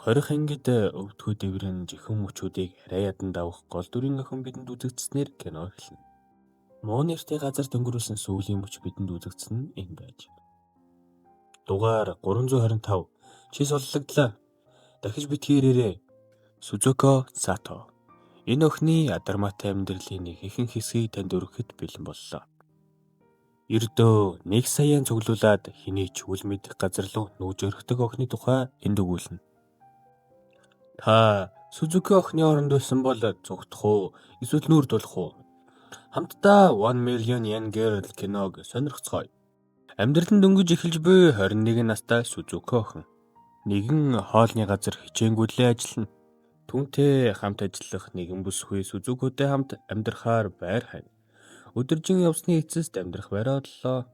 Хорих ангид өвдгөө дэврэн жихэн мөчүүдийг арай ядан давах гол дүрийн охин бидэнд үзэгдснээр кино эхэлнэ. Муу нэртэй газар дөнгөрүүлсэн сүүлийн мөч бидэнд үзэгдсэн нь энэ байж. Дугаар 325 чи солигдлаа. Дахиж битгээрээрээ. Сузуко Сато. Энэ охины адармаатай амьдралын нэг ихэнх хэсгийг танд өргөхөд бэлэн боллоо. Ердөө 1 саяын цуглуулад хэний ч үл мэдэх газар руу нүүж өргөдөг охины тухай энд өгүүлнэ. Та Сузуки охины оронд байсан бол зүгтх уу? Эсвэл нүүр тулах уу? Хамтдаа 1 million yen girl киног сонирхцгоё. Амьдрал нь дөнгөж эхэлж буй 21 настай Сузуки охин. Нэгэн хоолны газар хичээнгүйлээ ажиллана. Түүнтэй хамт ажиллах нэгэн бүсгүй Сузукитэй хамт амьдрахаар байр хань. Өдөржин явсны эцэст амьдрах байраа оллоо.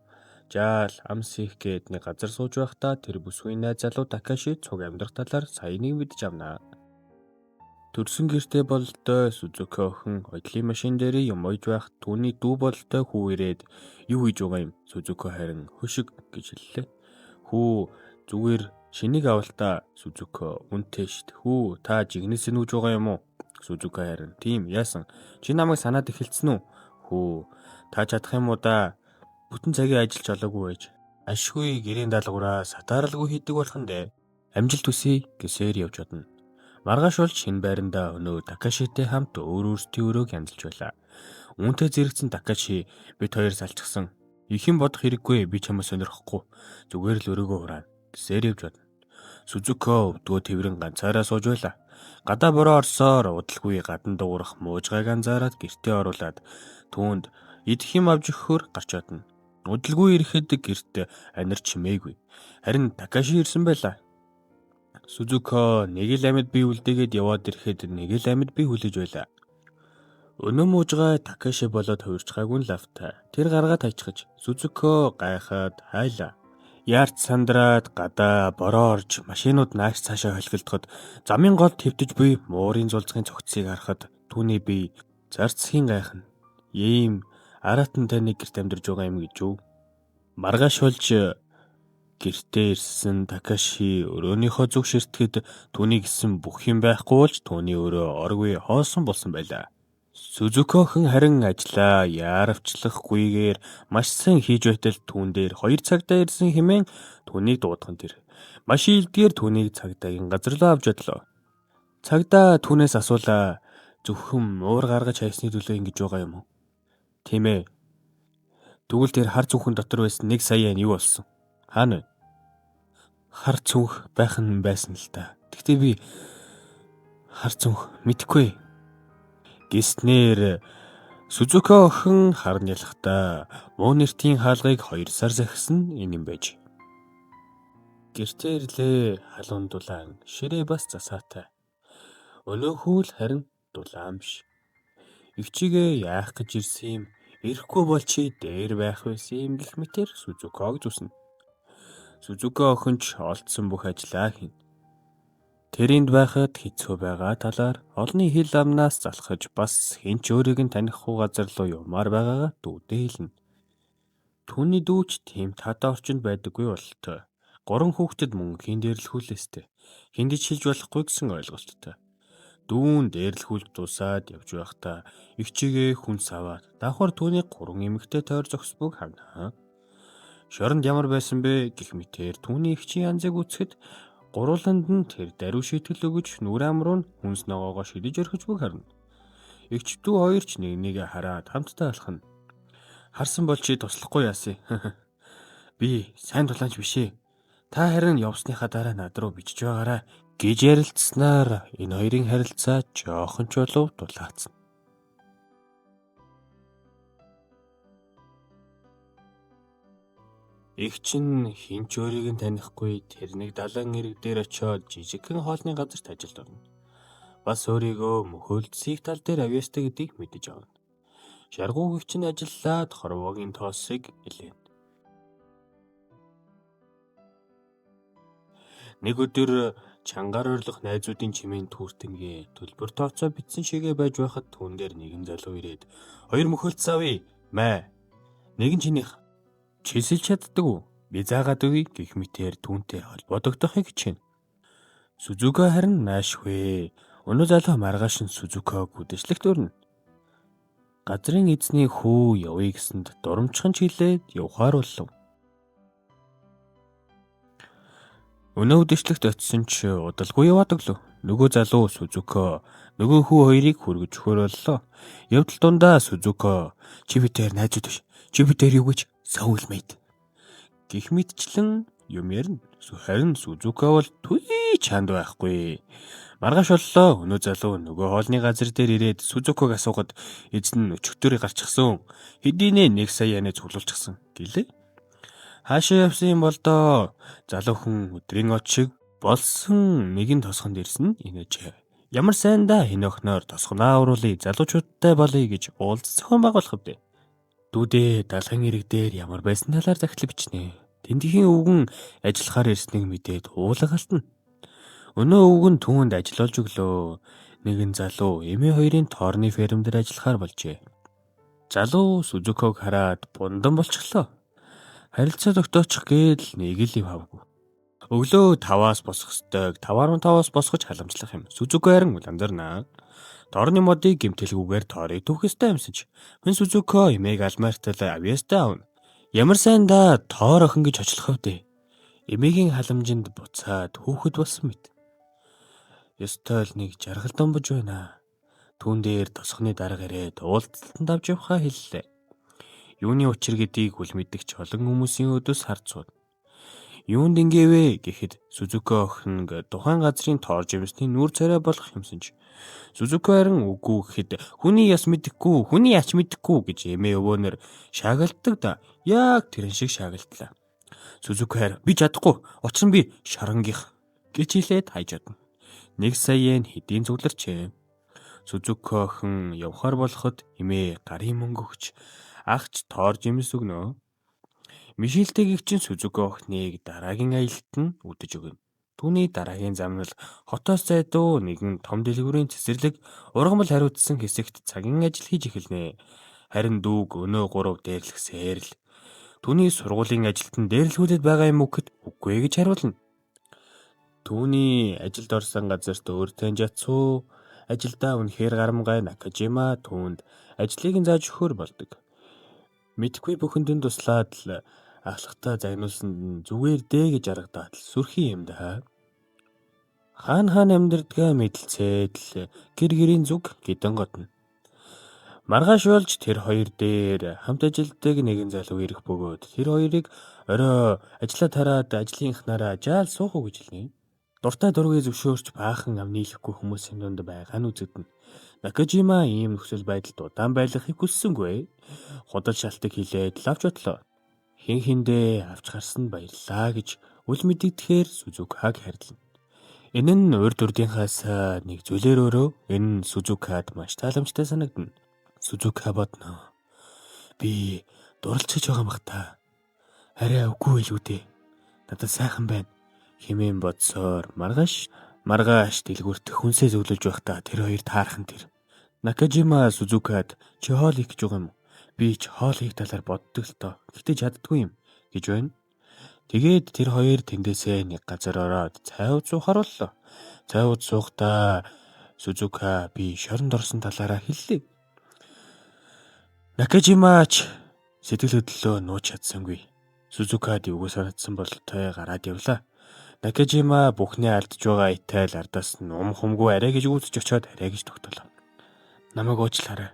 Жаал амс их гээд нэг газар сууж байхдаа тэр бүсгүй найз залуу Такаши цуг амьдрах талаар саяныг мэдж авнаа. Төрсөн гэртээ бололтой Сузуки охин одлын машин дээр юм ойж байх түүний дүү бололтой хүү ирээд юу хийж байгаа юм? Сузуки харин хөшиг гэж хэллээ. Хүү зүгээр шинийг авалтаа Сузуки үнтэй шít. Хүү та жигнэс нүүж байгаа юм уу? Сузуки харин тийм яасан? Чи намайг санаад эхэлсэн үү? Хүү та чадах юм уу да? Бүтэн цагийн ажиллаж олоогүй байж. Ашгүй гэрийн даалгавраа сатааралгүй хийдэг болох нь дээ. Амжилт хүсье гэсээр явж бодно. Маргааш бол шинэ байрандаа өнөө Такашитэй хамт өөрсдийн өрөөг янзалж байлаа. Үүнтэй зэрэгцэн Такаши бид хоёр салчихсан. Их юм бодох хэрэггүй би чамаа сонирхгүй. Зүгээр л өрөөгөө хураана гэсээр явж бодно. Сузуки өвдгөө тэврэн ганцаараа сууж байлаа. Гадаа бороо орсоор удалгүй гадна дуурах муужгааг анзаараад гэртээ оруулаад түүнд идэх юм авч өгөхөөр гарч бодно. Удалгүй ирэхэд гэрт анир чимээгүй. Харин Такаши ирсэн байлаа. Сузуки нэг л амьд би үлдээгээд яваад ирэхэд нэг л амьд би хүлээж байлаа. Өнөө муужгаа Такаши болоод хувирчгаагүй нь лавтай. Тэр гаргаад хайчгаж Сузуки гайхаад хайлаа. Яарч сандраад гадаа бороо орж машинууд наагч цаашаа холигдоход замын гол твтэж буй муурын зулцгийн цогцсыг харахад түүний бие зарцхийн гайхна. Ийм аратан таны гэрт амьдарч байгаа юм гэж юу? Маргааш болж гэртээ ирсэн Такаши өрөөнийхөө зүг ширтгэд түүний гисэн бүх юм байхгүй болж түүний өрөө оргүй хоосон болсон байлаа. Сузуки охин харин ажлаа яаравчлахгүйгээр маш сайн хийж байтал түүн дээр 2 цагтаа ирсэн хэмээн түүнийг дуудхан тэр. Маш илдгээр түүнийг цагдаагийн газар руу авч одлоо. Цагдаа түүнээс асуулаа. Зөвхөн уур гаргаж хайсны төлөө ингэж байгаа юм уу? Тийм ээ. Тэгвэл тэр хар зүхэн дотор байсан 1 сая нь юу болсон? Хаана вэ? Хар цүнх байх нь байсан л та. Гэхдээ би хар цүнх мэдэхгүй. Гиснээр Сузуки охин хар нялхтаа муу нэртийн хаалгыг 2 сар захисан энэ юм байж. Гэртээ ирлээ халуун дулаан ширээ бас засаатай. Өнөөхөө л харин дулаан биш. Игчигээ яах гэж ирсэн юм? Ирэхгүй бол чи дээр байх байсан юм гэх мэтэр Сузукиг зүснэ. Сузуки охин ч олдсон бүх ажлаа хийнэ. Тэрэнд байхад хэцүү байгаа талаар олонний хил амнаас залхаж бас хинч өөрийг нь танихгүй газар руу явмаар байгаагаа дүүдээ хэлнэ. Түүний дүүч тийм таатай орчинд байдаггүй бололтой. 3 хүүхдэд мөн хин дээрлэхүүлээстэй. Хиндэж хэлж болохгүй гэсэн ойлголттой. Дүүн дээрлэхүүлж дуусаад явж байхдаа игчигээ хүнс аваад давхар түүний 3 эмэгтэй тойр зогсбог харна. Шоронд ямар байсан бэ гэх мэтээр түүний игчийн янзыг үзэхэд гурууланд нь тэр даруй шийтгэл өгөж нүрэ амруу нь хүнс ногоогоо шидэж орхиж бүг харна. Игчдүү хоёр ч нэг хараад хамтдаа алхна. Харсан бол чи туслахгүй яасан. Би сайн тулаанч бишээ. Та харин явсныхаа дараа над руу бичиж байгаарай гэж ярилцсанаар энэ хоёрын харилцаа жоохон ч болов дулаацсан. Игч нь хинч өөрийг нь танихгүй тэр нэг далайн эрэг дээр очиод жижигхэн хоолны газарт ажилд орно. Бас өөрийгөө мөхөөлдсийг тал дээр авьяастай гэдгийг мэдэж авна. Шаргууг игч нь ажиллаад хорвоогийн тоосыг илээн. Нэг өдөр чангаар орлох найзуудын чимээн түүртэнгээ төлбөр тооцоо битсэн шигээ байж байхад түүн дээр нэгэн залуу ирээд хоёр мөхөөлдсөн авъя мэ. Нэгэн чинийх чисэлж чаддаг уу? Би заагаад өгье гэх мэтээр түүнтэй холбогдохыг хичээнэ. Сузука харин наашгүй. Өнөө залуу маргааш нь Сузукаг үдэшлэгт өрнө. Газрын эзний хүү явъя гэсэнд дурамчхан ч хэлээд явхаар болов. Өнөө үдэшлэгт очисон ч удалгүй яваад өглөө. Нөгөө залуу Сузука нөгөө хүү хоёрыг хүргэж өгөөлөө. Явдал дундаа Сузука чи битээр найзууд биш. Чи битээр юу гэж soulmate гэх мэтчлэн юм ярина. Харин Сузука бол түий чанд байхгүй. Маргааш боллоо. Өнөө залуу нөгөө хоолны газар дээр ирээд Сузукаг асуугаад эзэн өчигдөр гарчихсан. Хэдийнэ 1 сая янэ цуглуулчихсан гэлээ. Хаашаа явсан юм бол доо? Залуу хүн өдрийн очиг болсон нэгэн тосгонд ирсэн инээж. Ямар сайн да энэ охиноор тосгоноо уруулъя, залуучуудтай болъё гэж уулз зохион байгуулах вэ. Дүүдээ далайн ирэг дээр ямар байсан талаар захидлыг бичнэ. Тэндхийн өвгөн ажиллахаар ирснийг мэдээд уулаг алтна. Өнөө өвгөн түүнд ажиллаж өглөө. Нэгэн залуу эмээ хоёрын тоорны ферм дээр ажиллахаар болжээ. Залуу Сузукаг хараад бундан болчихлоо. Харилцаа тогтоочих гээл нэг л юм хавгүй. Өглөө 5-аас босох ёстой. 5:15-аас босгож халамжлах юм. Сузука харин уландарнаа. Тоорны модыг гэмтэлгүйгээр тоорыг түүх ёстой юмсан ч. Хүн Сузука эмээг алмартал авьяастай авна. Ямар сайн да тоор охин гэж очлох вэ? Эмээгийн халамжинд буцаад хүүхэд болсон мэт. Ёстой л нэг жаргал домбож байна. Түүн дээр тосхны дарга ирээд уулзалтанд авч явахаа хэллээ. Юуны учир гэдгийг үл мэдгч олон хүмүүсийн өдөөс харж сууд. Юунд ингээвэ гэхэд Сузука охин тухайн газрын тоор жимсний нүүр царай болох юмсан ч. Сузука харин үгүй гэхэд хүний яс мэдэхгүй, хүний ач мэдэхгүй гэж эмээ өвөөнөр шаагалддаг да. Яг тэрэн шиг шаагалдлаа. Сузука харин би чадахгүй, учир нь би шарангийнх гэж хэлээд хайж чадна. 1 сая yen хэдийн цугларчээ. Сузука охин явхаар болоход эмээ гарын мөнгө өгч агч тоор жимс өгнө. Мишэлтэй гэгчин Сузука охиныг дараагийн аялалд нь үдэж өгнө. Түүний дараагийн зам нь хотоос зайдуу нэгэн том дэлгүүрийн цэцэрлэг ургамал хариуцсан хэсэгт цагийн ажил хийж эхэлнэ. Харин дүүг өнөө 3 дээрлэхсээр л түүний сургуулийн ажилд нь дээрлэхүүдэд байгаа юм уу гэхэд үгүй гэж хариулна. Түүний ажилд орсон газарт өөр таньж атсуу ажилдаа үнэхээр гарамгай Накажима түүнд ажлыг нь зааж өгөхөр болдог. Мэдхгүй бүхэндэн туслаад л ахлахтаа загнуулсан зүгээр дээ гэж аргадаад л сүрхий юм да. Хаан амьдардгаа мэдлцээд л гэр гэрийн зүг гидэн готно. Маргааш болж тэр хоёр дээр хамт ажилдаг нэгэн залуу ирэх бөгөөд тэр хоёрыг орой ажиллаа тараад ажлынхнаараа жаал суух уу гэж хэлнэ. Дуртай дургүй зөвшөөрч баахан ам нийлэхгүй хүмүүсийн дунд байгаа нь үзэгдэнэ. Накажима ийм нөхцөл байдалд удаан байлгахыг хүссэнгүй. Худал шалтак хилээд лавч бодлоо. Хин хиндээ авч гарсанд баярлаа гэж үл мэдэгдэхээр Сузукаг хайрлана. Энэ нь урд урдынхаас нэг зүйлээр өөрөө энэ Сузукад маш тааламжтай санагдана. Сузука бодно. Би дурлцэж байгаа юм бах та. Арай үгүй л үү дээ. Надад сайхан байна. Химэн бодсоор маргааш дэлгүүрт хүнсээ зөвлөж байхдаа тэр хоёр таархан тэр. Накажима Сузукад чи хоол хийх гэж байгаа юм уу? Би ч хоол хийх талаар боддог л тоо. Гэтэ чаддгүй юм гэж байна. Тэгээд тэр хоёр тэндээсээ нэг газар ороод цайвууд суухаар боллоо. Цайвууд суухдаа Сузука би шоронд орсон талаараа хэллээ. Накажима ч сэтгэл хөдлөлөө нууж чадсангүй. Сузукад юу санагдсан бололтой гараад явлаа. Накажима бүхний алдж байгаа итайл ардаас нь хумгүй арай гэж үүсэж очиод арай гэж тогтолоо. Намайг уучлаарай.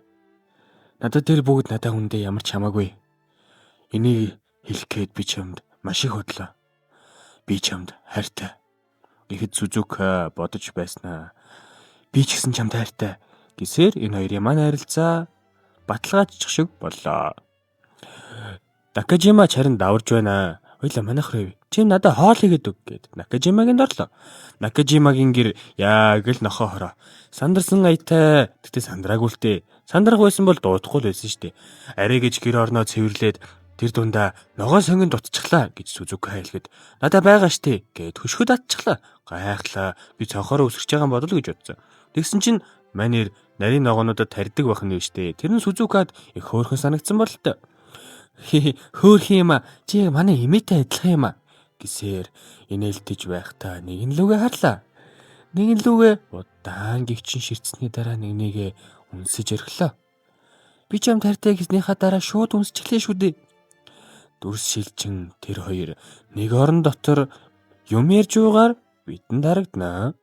Надад тэр бүгд надаа хүндээ ямар ч хамаагүй. Энийг хэлэх гээд би чамд маш их хөдлөө. Би чамд хайртай. Гэхэд Сузука бодож байснаа. Би ч гэсэн чамд хайртай. Гэсээр энэ хоёрын маань харилцаа баталгаажчих шиг боллоо. Накажима чаран даварж байна. Хоёлаа манайх руу. Чи надад хоол хийгээд өг гэд Накажимагийн дорлоо. Накажимагийн гэр яг л нохоо хороо. Сандарсан аятай тэгтээ сандраагүйлтэй. Сандрах байсан бол дуудахгүй л байсан штэ. Арай гэж гэр орноо цэвэрлээд тэр дундаа ногоо сонгон дутчихлаа гэж Сузука хэлэхэд надаа байгаа штэ гэд хөшгөд атчихлаа. Гайхлаа. Би цонхоор өсгөж байгаа юм бодол гэж бодсон. Тэгсэн чинь манер нарийн ногоонуудад тарьдаг байх нь штэ. Тэр нь Сузукад их хөөрхөн санагдсан бололтой. Хөөрхөн юм а. Чи яг манай эмээтэй адилхан юм а гэсээр инээлтэж байхдаа нэг нь лүгээ харлаа. Нэг нь лүгээ удаан гихчин ширтсэний дараа нэгнийгээ үнсэж орхилоо. Би ч юм тартай гэснийхаа дараа шууд үнсэж эхлэв шүү дээ. Дүрс шилжин тэр хоёр нэг орон дотор юм ярьж байгаагаар бидэнд харагданаа.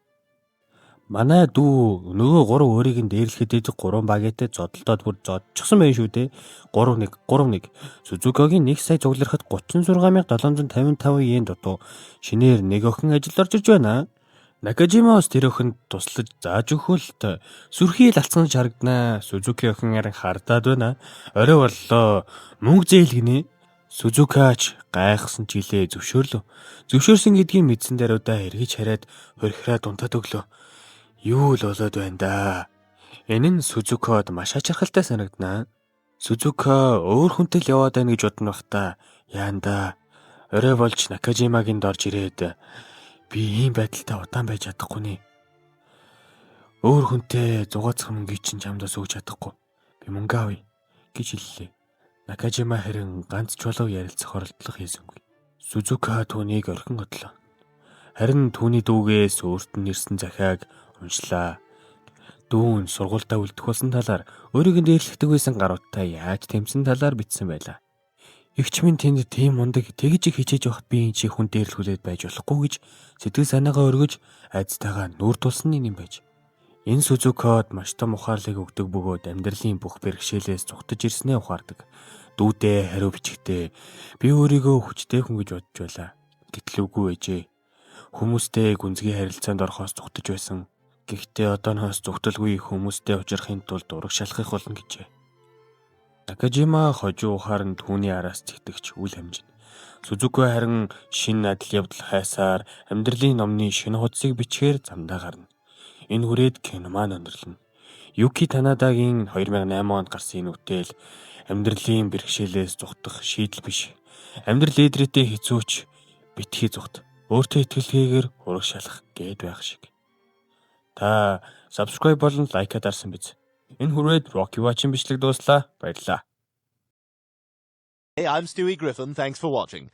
Манай дүү нөгөө 3 өөрийг нь дээрлэхэд 3 багэтэй зодолдоод бүр зодчихсон байх шүү дээ. 3-1 Сузукагийн 1 сая цугларахад 36755 йен дутуу шинээр нэг охин ажил орж ирж байна. Накажимаос тэр охинд туслаж зааж өгөхөлт сүрхий лалцсан харагданаа. Сузуки охин харин хардаад байна. Орой боллоо. Мөнгө зээлгэнэ. Сузукач гайхсан жилээ зөвшөөрлөө. Зөвшөөрсөн гэдгийг мэдсэн даруйдаа эргэж хараад хорхираад унтаад өглөө. Юу л болоод байна да. Энэ нь Сузукад маш ачаархалтай санагданаа. Сузука өөр хүнтэй л яваад байна гэж бодно бах та. Яанда. Орой болж Накажимагийн дорж ирээд би ийм байдалтай удаан байж чадахгүй нэ. Өөр хүнтэй зугаацах мөнгөийг чинь чамдаас өгч чадахгүй. Би мөнгө авъя гэж хэллээ. Накажима харин ганц чулуу ярилцах оролдлого хийсэнгүй. Сузука түүнийг орхин одлоо. Харин түүний дүүгээс өөрт нь ирсэн захиаг уншлаа. Дүүн сургуультай үлдэх болсон талаар өөрийг нь дээрлэхдэг байсан гаруудтай яаж тэмцэн талаар бичсэн байлаа. Игч минь тэнд тийм мундаг тэгж хичээж явахад би энэ чи хүн дээрлэхүүлээд байж болохгүй гэж сэтгэл санаагаа өргөж айцтайгаа нүур тулсан юм байж. Энэ Сузукад маш том ухаарлыг өгдөг бөгөөд амьдралын бүх бэрхшээлээс зүгтэж ирснээ ухаардаг. Дүүдээ хариу бичгтээ би өөрийгөө хүчтэй хүн гэж бодож байлаа. Гэтэл үгүй ээжээ. Хүмүүстэй гүнзгий харилцаанд орохоос зүгтэж байсан. Гэхдээ одооноос зүгтэлгүй хүмүүстэй ужрахын тулд ураг шалахыг болно гэжээ. Накажима хожуу ухаан түүний араас зэгтэгч үл хамжин. Сузуки харин шинэ адил явдал хайсаар амьдралын номны шинэ хуудсыг бичгээр замдаа гарна. Энэ хүрээд кино маань өндөрлөн. Юки Танадагийн 2008 онд гарсан энэ үтэл амьдралын бэрхшээлээс зүгтэх шийдэл биш. Амьдрал лидертэй хэцүүч битгий зүгт. Өөртөө итгэлтэйгээр ураг шалах гээд байх шиг. Та subscribe болон лайк дарсан биз? Энэ хүрээд Rocky Watch-ын бичлэг дууслаа. Баярлалаа. Hey, I'm Stewie Griffin. Thanks for watching.